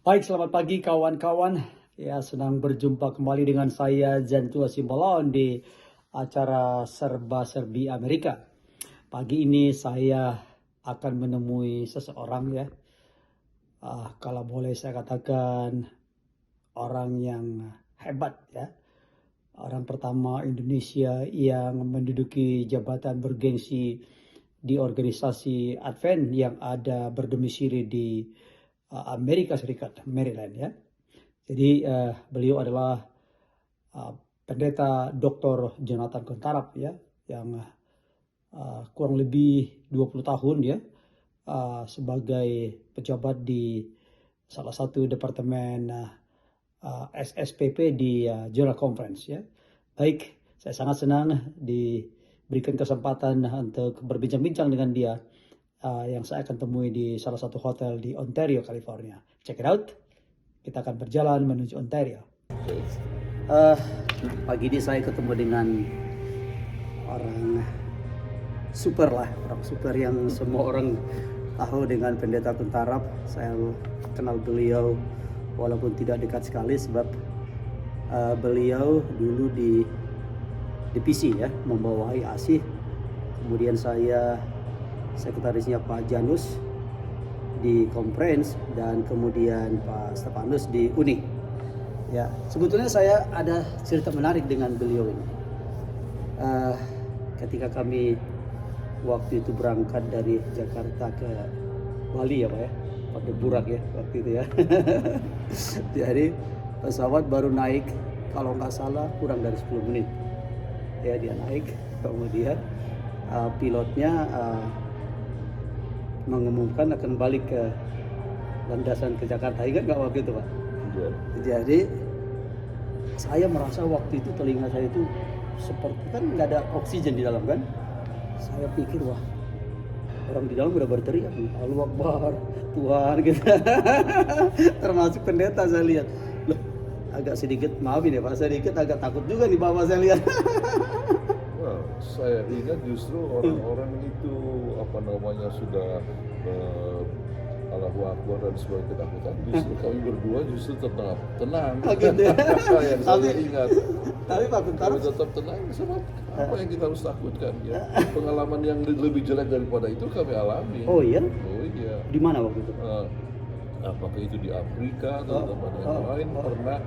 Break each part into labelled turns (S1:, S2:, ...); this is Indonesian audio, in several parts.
S1: Baik, selamat pagi kawan-kawan. Ya, senang berjumpa kembali dengan saya Zentua Simbolon di acara Serba-Serbi Amerika. Pagi ini saya akan menemui seseorang ya. Kalau boleh saya katakan orang yang hebat ya. Orang pertama Indonesia yang menduduki jabatan bergengsi di organisasi Advent yang ada berdomisili di Amerika Serikat, Maryland ya. Jadi beliau adalah pendeta Dr. Jonathan Kontarap ya, yang kurang lebih 20 tahun ya sebagai pejabat di salah satu departemen SSPP di General Conference ya. Baik, saya sangat senang diberikan kesempatan untuk berbincang-bincang dengan dia yang saya akan temui di salah satu hotel di Ontario, California. Check it out. Kita akan berjalan menuju Ontario. Pagi ini saya ketemu dengan orang super lah, orang super yang semua orang tahu dengan pendeta Kontarap. Saya kenal beliau walaupun tidak dekat sekali sebab beliau dulu di PC ya, membawahi ASIH. Kemudian saya sekretarisnya Pak Janus di conference dan kemudian Pak Stefanus di Uni. Ya, sebetulnya saya ada cerita menarik dengan beliau ini. Ketika kami waktu itu berangkat dari Jakarta ke Bali ya Pak ya, pakai burak ya waktu itu ya. Jadi pesawat baru naik kalau nggak salah kurang dari 10 menit. Ya dia naik, kemudian pilotnya mengumumkan akan balik ke landasan ke Jakarta. Ingat nggak waktu itu Pak?
S2: Ya.
S1: Jadi saya merasa waktu itu telinga saya itu seperti kan nggak ada oksigen di dalam kan. Saya pikir wah orang di dalam udah berteriak Allahu Akbar Tuhan gitu. Termasuk pendeta saya lihat. Loh, agak sedikit maafin ya Pak, sedikit agak takut juga nih Bapak saya lihat.
S2: Well, saya ingat justru orang-orang itu sudah Allahu Akbar dan sebuah ketakutan. Justru kami berdua justru tetap tenang.
S1: Oh, gitu ya.
S2: Yang saya ingat.
S1: Tapi Pak Kontarap
S2: Kami tetap tenang. Sebab apa yang kita harus takutkan ya? Pengalaman yang lebih jelek daripada itu kami alami.
S1: Oh iya?
S2: Oh iya.
S1: Di mana waktu itu?
S2: Apakah itu di Afrika atau tempat yang lain pernah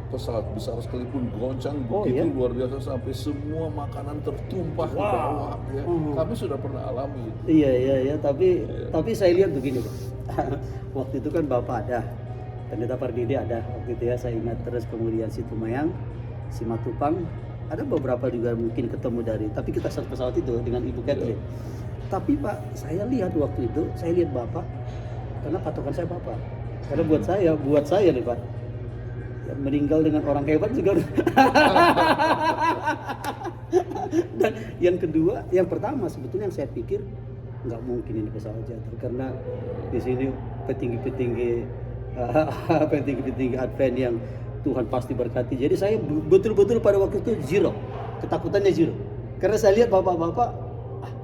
S2: pesawat besar sekalipun goncang begitu luar biasa sampai semua makanan tertumpah ke bawah ya. Kami sudah pernah alami itu.
S1: Iya, tapi saya lihat begini Pak. Waktu itu kan Bapak ada, pendeta Pardede ada waktu itu ya, saya ingat. Terus kemudian si Tumayang, si Matupang, ada beberapa juga mungkin ketemu dari, tapi kita satu pesawat itu dengan Ibu Kathleen. Tapi Pak, saya lihat waktu itu, saya lihat Bapak, karena patokan saya Bapak. Karena buat saya nih Pak, yang meninggal dengan orang hebat juga. Dan yang kedua, yang pertama sebetulnya yang saya pikir nggak mungkin ini pesawat jatuh karena di sini petinggi-petinggi Advent yang Tuhan pasti berkati. Jadi saya betul-betul pada waktu itu zero, ketakutannya zero. Karena saya lihat bapak-bapak,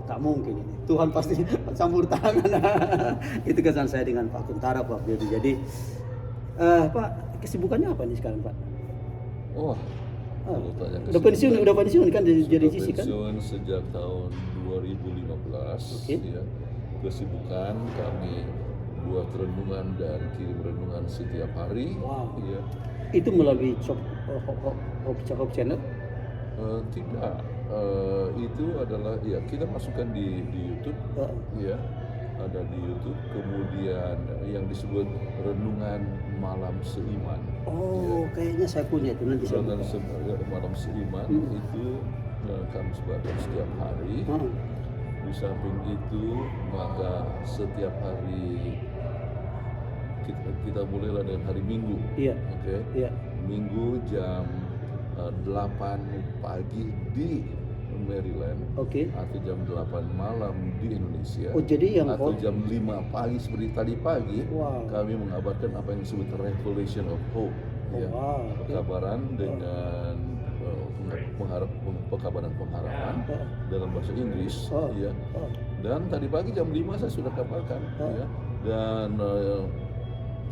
S1: nggak mungkin ini. Tuhan pasti campur tangan. Itu kesan saya dengan Pak Kontarap waktu itu. Jadi Pak, kesibukannya apa nih sekarang Pak?
S2: Wah,
S1: udah pensiun kan jadi GC kan?
S2: Pensiun sejak tahun 2015. Ya. Kesibukan kami buat renungan dan kirim renungan setiap hari.
S1: Wow.
S2: Ya.
S1: Itu melalui Hope Channel?
S2: Tidak, itu adalah ya kita masukkan di YouTube. Ya. Ada di YouTube, kemudian yang disebut Renungan Malam Seiman.
S1: Oh, ya. Kayaknya saya punya itu nanti.
S2: Renungan Malam Seiman itu kami sebarkan setiap hari. Di samping itu, maka setiap hari kita mulailah dengan hari Minggu.
S1: Iya.
S2: Oke.
S1: Iya.
S2: Minggu jam 8 pagi di Maryland, atau jam 8 malam di Indonesia, atau jam 5 pagi seperti tadi pagi, kami mengabarkan apa yang disebut Revelation of Hope, ya, pekabaran dengan pekabaran pengharapan dalam bahasa Inggris, ya. Dan tadi pagi jam 5 saya sudah kabarkan, ya. Dan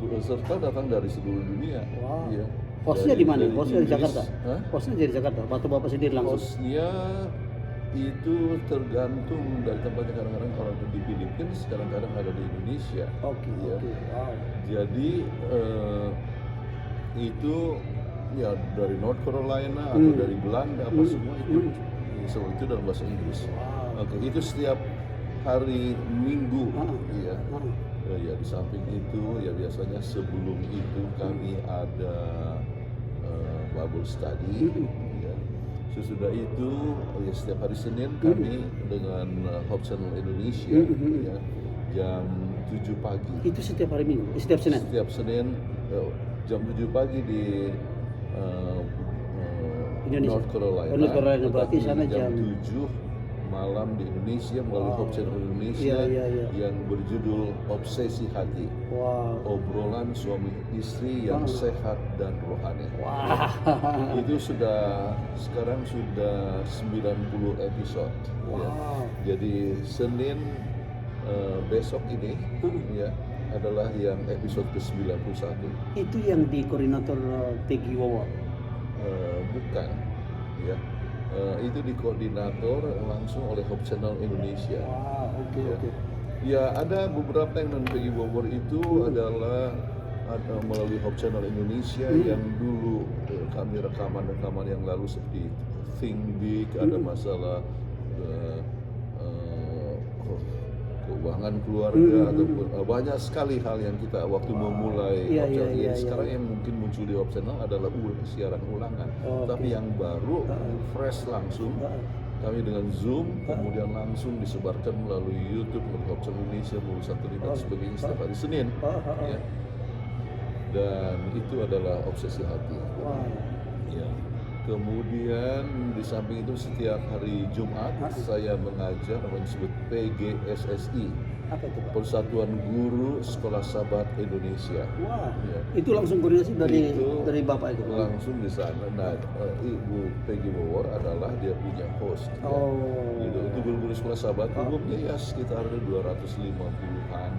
S2: peserta datang dari seluruh dunia.
S1: Wow.
S2: Iya.
S1: Hostnya di mana?
S2: Dari
S1: Hostnya di
S2: Inggris.
S1: Jakarta.
S2: Hah?
S1: Hostnya dari Jakarta. Atau Bapak sendiri langsung?
S2: Hostnya itu tergantung dari tempatnya, kadang-kadang kalau di Filipina, kadang-kadang ada di Indonesia.
S1: Oke.
S2: Ya.
S1: Wow.
S2: Jadi itu ya dari North Carolina atau dari Belanda apa semua itu itu dalam bahasa Inggris.
S1: Wow.
S2: Oke, itu setiap hari Minggu. Ya. Ya di samping itu ya biasanya sebelum itu kami ada Bible study. Ya. Sesudah itu ya setiap hari Senin kami dengan Hope Channel Indonesia ya, jam 7 pagi.
S1: Itu setiap hari Minggu, setiap Senin?
S2: Setiap Senin jam 7 pagi di North Carolina.
S1: North Carolina, berarti sana
S2: jam 7 malam di Indonesia melalui Hope Channel Indonesia yang berjudul Obsesi Hati.
S1: Wow.
S2: Obrolan suami istri yang sehat dan rohani.
S1: Wow.
S2: Itu sekarang sudah 90 episode.
S1: Wow.
S2: Ya. Jadi Senin besok ini ya adalah yang episode ke-91.
S1: Itu yang di koordinator Peggy Wawa?
S2: Bukan, ya. Itu dikoordinator langsung oleh Hope Channel Indonesia.
S1: Oke.
S2: Ya ada beberapa yang non Peggy Wawa itu adalah melalui Hope Channel Indonesia yang dulu kami rekaman yang lalu seperti Think Big, ada masalah keuangan keluarga atau banyak sekali hal yang kita waktu memulai Hope Channel. Sekarang yang mungkin muncul di Hope Channel adalah siaran ulangan. Tapi yang baru fresh langsung kami dengan Zoom kemudian langsung disebarkan melalui YouTube, melalui Hope Channel Indonesia, melalui satelit dan sebagainya setiap hari Senin. Ya. Dan itu adalah Obsesi Hati. Ya. Kemudian di samping itu setiap hari Jumat saya mengajar apa yang disebut PGSSI.
S1: Apa itu, Pak?
S2: Persatuan Guru Sekolah Sabat Indonesia.
S1: Wah.
S2: Ya.
S1: Itu langsung koordinasi dari Bapak itu?
S2: Langsung di sana. Nah, Ibu Peggy Wawa adalah dia punya host. Ya. Itu guru-guru sekolah Sabat umumnya ya sekitar 250-an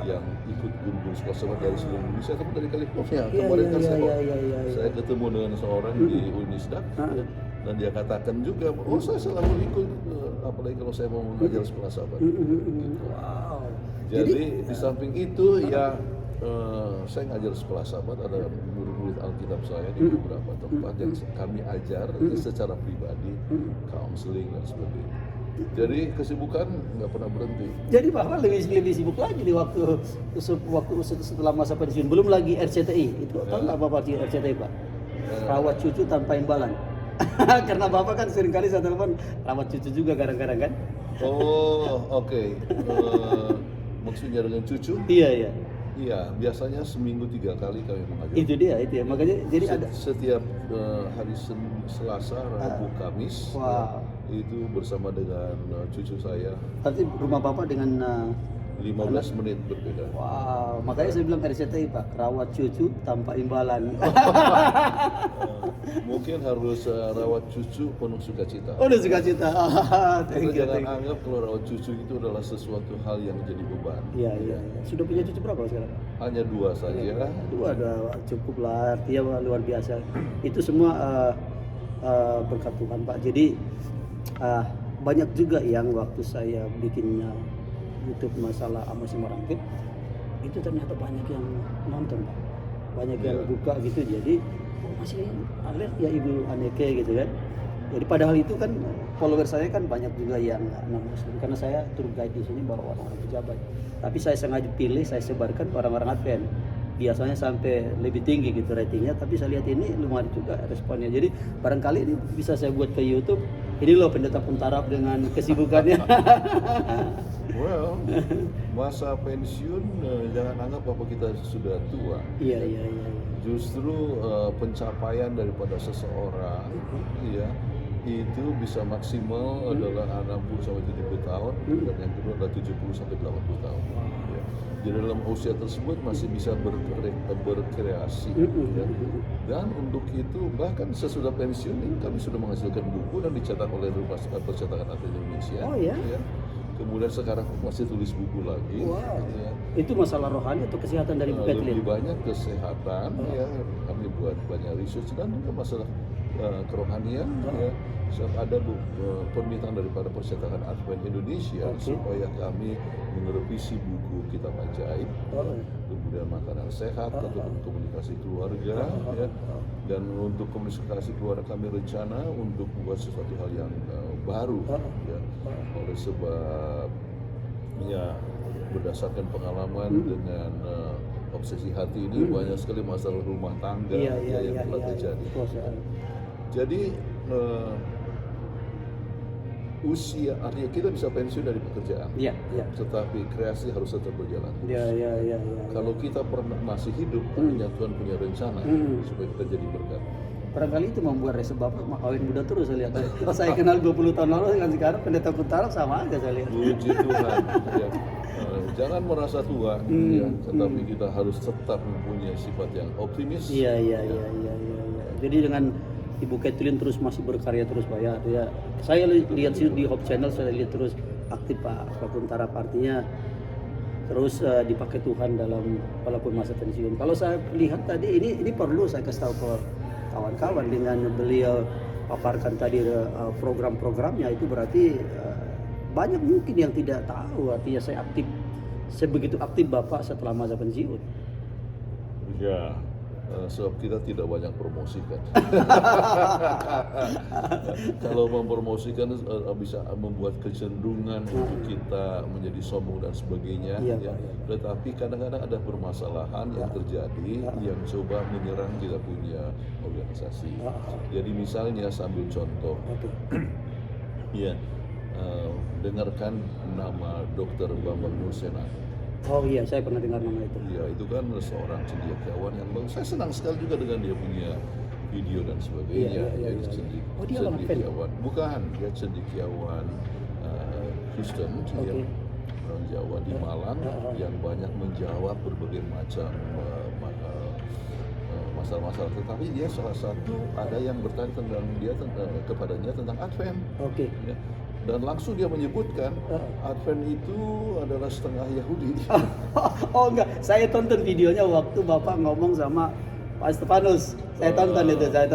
S2: yang ikut guru-guru sekolah Sabat dari seluruh Indonesia, tapi dari California. Kemarin kan saya ketemu dengan seorang di Unisda dan dia katakan juga, saya selalu ikut, apalagi kalau saya mau mengajar sekolah Sabat. Gitu.
S1: Wow.
S2: Jadi di samping itu ya saya ngajar sekolah Sabat, ada murid-murid Alkitab saya di beberapa tempat yang kami ajar secara pribadi, counseling dan sebagainya. Jadi kesibukan nggak pernah berhenti.
S1: Jadi Bapak lebih sibuk lagi di waktu setelah masa pensiun. Belum lagi RCTI. Itu tahu nggak Bapak di RCTI, Pak? Rawat cucu tanpa imbalan. Karena Bapak kan seringkali saya telepon rawat cucu juga kadang-kadang kan?
S2: Oh, oke. Maksudnya dengan cucu?
S1: Iya.
S2: Iya, biasanya seminggu 3 kali kami mengajar.
S1: Itu dia. Makanya jadi ada
S2: setiap hari Selasa, Rabu, Kamis.
S1: Wow.
S2: Itu bersama dengan cucu saya.
S1: Nanti rumah Bapak dengan
S2: 15 menit berbeda.
S1: Wow, makanya saya bilang RCTI, Pak, rawat cucu tanpa imbalan.
S2: Mungkin harus rawat cucu penuh sukacita.
S1: Oh, udah sukacita.
S2: Jangan anggap kalau rawat cucu itu adalah sesuatu hal yang jadi beban.
S1: Iya. Sudah punya cucu berapa sekarang, Pak?
S2: Hanya 2 saja.
S1: 2 ada cukup lah, artinya luar biasa. Itu semua berkat Tuhan, Pak. Jadi banyak juga yang waktu saya bikin YouTube masalah Amos Merangkit, itu ternyata banyak yang nonton, Pak. Banyak yang buka gitu, jadi masih alert ya Ibu Aneke gitu kan. Jadi padahal itu kan follower saya kan banyak juga yang non-muslim, karena saya tour guide di sini bawa orang-orang pejabat. Tapi saya sengaja pilih, saya sebarkan ke orang-orang Advent. Biasanya sampai lebih tinggi gitu ratingnya, tapi saya lihat ini lumayan juga responnya. Jadi barangkali ini bisa saya buat ke YouTube. Ini loh pendeta Pentarap dengan kesibukannya.
S2: Well, masa pensiun jangan anggap bahwa kita sudah tua.
S1: Iya.
S2: Justru pencapaian daripada seseorang ya itu bisa maksimal adalah 60 sampai 70 tahun dan yang kedua adalah 70 sampai 80 tahun. Ya. Jadi dalam usia tersebut masih bisa berkreasi. Ya. Dan untuk itu bahkan sesudah pensiun ini kami sudah menghasilkan buku dan dicetak oleh Rumah Percetakan Advent Indonesia.
S1: Oh ya?
S2: Kemudian sekarang masih tulis buku lagi.
S1: Wow.
S2: Ya.
S1: Itu masalah rohani atau kesehatan dari Bu Kathleen?
S2: Lebih banyak kesehatan, ya. Kami buat banyak research dan juga masalah kerohanian. Ya. So, ada permintaan daripada Percetakan Advent Indonesia supaya kami merevisi buku Kitab Ajaib, kemudian makanan sehat atau komunikasi keluarga, ya. Dan untuk komunikasi keluarga kami rencana untuk membuat sesuatu hal yang baru, ya. Oleh sebab ya berdasarkan pengalaman dengan obsesi hati ini banyak sekali masalah rumah tangga yang telah terjadi. Jadi usia artinya kita bisa pensiun dari pekerjaan, tetapi kreasi harus tetap berjalan. Kalau kita pernah masih hidup, artinya Tuhan punya rencana supaya kita jadi berkat.
S1: Barangkali itu membuat Reza Bapak kawin muda terus saya lihat. Saya kenal 20 tahun lalu dengan sekarang Pendeta Kuntara sama aja saya lihat.
S2: Puji Tuhan. Ya. Jangan merasa tua, ya, tetapi kita harus tetap mempunyai sifat yang optimis.
S1: Iya. Jadi dengan Ibu Kathleen terus masih berkarya terus Pak ya. Saya lihat sih di Hope Channel, saya lihat terus aktif Pak Kuntara, artinya terus dipakai Tuhan dalam walaupun masa pensiun. Kalau saya lihat tadi ini perlu saya kasih tahu ke kawan-kawan dengan beliau paparkan tadi program-programnya, itu berarti banyak mungkin yang tidak tahu artinya sebegitu aktif Bapak setelah masa pensiun.
S2: Ya. Sebab kita tidak banyak promosikan. Kalau mempromosikan bisa membuat kecenderungan untuk kita menjadi sombong dan sebagainya. Tetapi kadang-kadang ada permasalahan yang terjadi yang coba menyerang kita punya organisasi. Jadi misalnya sambil contoh, ya dengarkan nama Dr. Bambang Nursena.
S1: Oh iya, saya pernah dengar nama itu.
S2: Ya, itu kan seorang cendekiawan yang bagus. Saya senang sekali juga dengan dia punya video dan sebagainya.
S1: Iya. Oh, dia
S2: cendekiawan. Bukan, dia cendekiawan Kristen, dia orang Jawa di Malang yang banyak menjawab berbagai macam masalah-masalah. Tetapi dia salah satu ada yang bertanya tentang kepadanya tentang Advent. Ya. Dan langsung dia menyebutkan Advent itu adalah setengah Yahudi.
S1: Oh enggak, saya tonton videonya waktu Bapak ngomong sama Pak Stefanus. Saya tonton itu.
S2: Jadi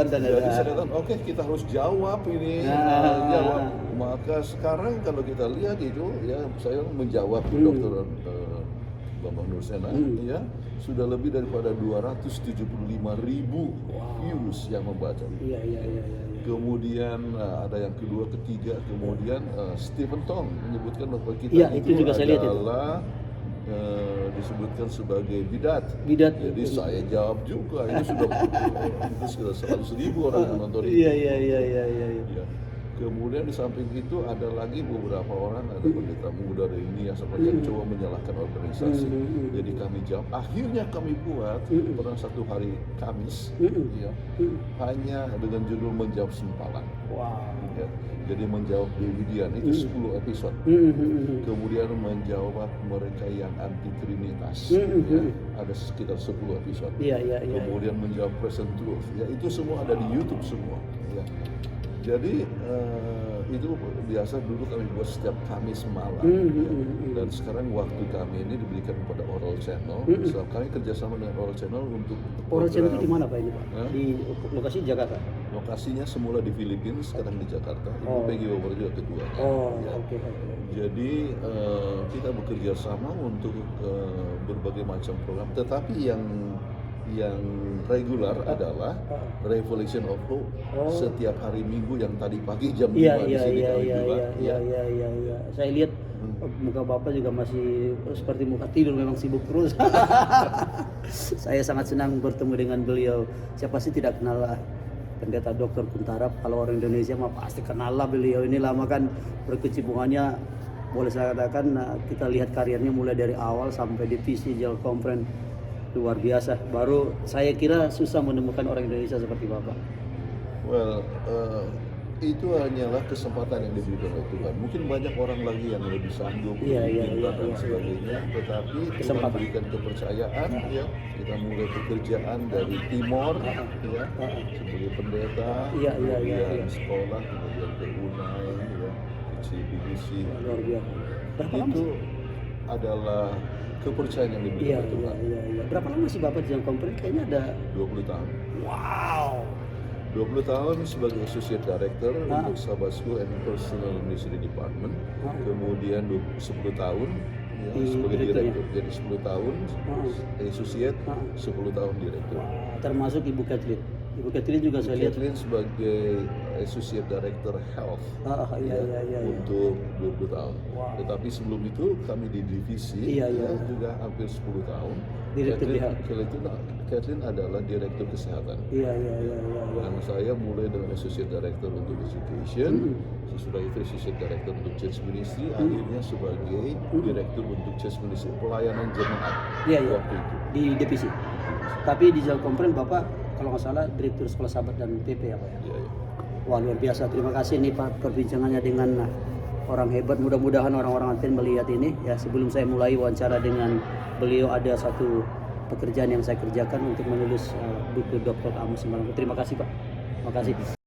S2: saya katakan, oke, kita harus jawab ini. Jawab. Maka sekarang kalau kita lihat itu, ya saya menjawab Dr. Bambang Nursena, ya sudah lebih daripada 275.000 views yang membaca. Iya. Kemudian ada yang kedua, ketiga, kemudian Stephen Tong menyebutkan bahwa kita itu adalah disebutkan sebagai bidat. Jadi saya jawab juga, ini sudah 100.000 orang yang menonton itu. Iya. Kemudian di samping itu ada lagi beberapa orang, ada pendeta muda dari India yang coba menyalahkan organisasi. Jadi kami jawab. Akhirnya kami buat pada satu hari Kamis, ya, hanya dengan judul menjawab sempalan.
S1: Wow.
S2: Ya. Jadi menjawab Davidian itu 10 episode. Kemudian menjawab mereka yang anti Trinitas, ya, ada sekitar 10 episode. Kemudian menjawab present truth, ya itu semua ada di YouTube semua. Ya. Jadi itu biasa dulu kami buat setiap Kamis malam, ya. Dan sekarang waktu kami ini diberikan kepada Oral Channel. So, kami kerjasama dengan Oral Channel untuk
S1: Oral Channel itu di mana Pak ini Pak? Di lokasi Jakarta?
S2: Lokasinya semula di Filipina, sekarang di Jakarta. Ibu Peggy Wawer juga ketuanya. Ya. Jadi kita bekerja sama untuk berbagai macam program. Tetapi yang regular adalah Revelation of Hope setiap hari Minggu yang tadi pagi jam 5 di sini kami buat.
S1: Saya lihat muka Bapak juga masih seperti muka tidur, memang sibuk terus. Saya sangat senang bertemu dengan beliau. Siapa sih tidak kenal lah Pendeta Dr. Kuntara? Kalau orang Indonesia mah pasti kenal lah beliau. Ini lama kan berkecimpungannya, boleh saya katakan kita lihat karirnya mulai dari awal sampai di PCGL Conference. Luar biasa. Baru saya kira susah menemukan orang Indonesia seperti Bapak.
S2: Well, itu hanyalah kesempatan yang diberikan oleh Tuhan. Mungkin banyak orang lagi yang lebih sanggup, dan sebagainya. Tetapi Tuhan berikan kepercayaan, ya. Kita mulai pekerjaan dari Timor, ya, sebagai pendeta, kemudian sekolah, kemudian ke Unai, ya. RRC, BBC.
S1: Luar biasa. Berapa lama
S2: Itu
S1: sih?
S2: adalah kepercayaan yang dimiliki Tuhan.
S1: Iya. Berapa lama sih Bapak di Company? Kayaknya ada
S2: 20 tahun.
S1: wow.
S2: 20 tahun sebagai Associate Director untuk Sabbath School and Personal Ministry Department. Kemudian 10 tahun ya, sebagai direktur. Jadi 10 tahun Associate, 10 tahun direktur.
S1: Termasuk Ibu Kathleen. Ibu Kathleen juga saya lihat.
S2: Kathleen sebagai Associate Director Health untuk 20 tahun. Wow. Tetapi sebelum itu kami di divisi juga hampir 10 tahun.
S1: Direktur
S2: Kathleen adalah Direktur Kesehatan.
S1: Iya.
S2: Dan saya mulai dengan Associate Director untuk Education, sesudah itu Associate Director untuk Church Ministry, akhirnya sebagai Direktur untuk Church Ministry pelayanan jemaat waktu itu.
S1: Di divisi. Tapi di Jalan Kompren Bapak kalau nggak salah Direktur Sekolah Sahabat dan PP ya Pak ya?
S2: Iya.
S1: Wah luar biasa, terima kasih nih Pak perbincangannya dengan orang hebat. Mudah-mudahan orang-orang Antin melihat ini ya. Sebelum saya mulai wawancara dengan beliau, ada satu pekerjaan yang saya kerjakan untuk menulis buku Dr. Amos Simanjuntak. Terima kasih Pak. Terima kasih.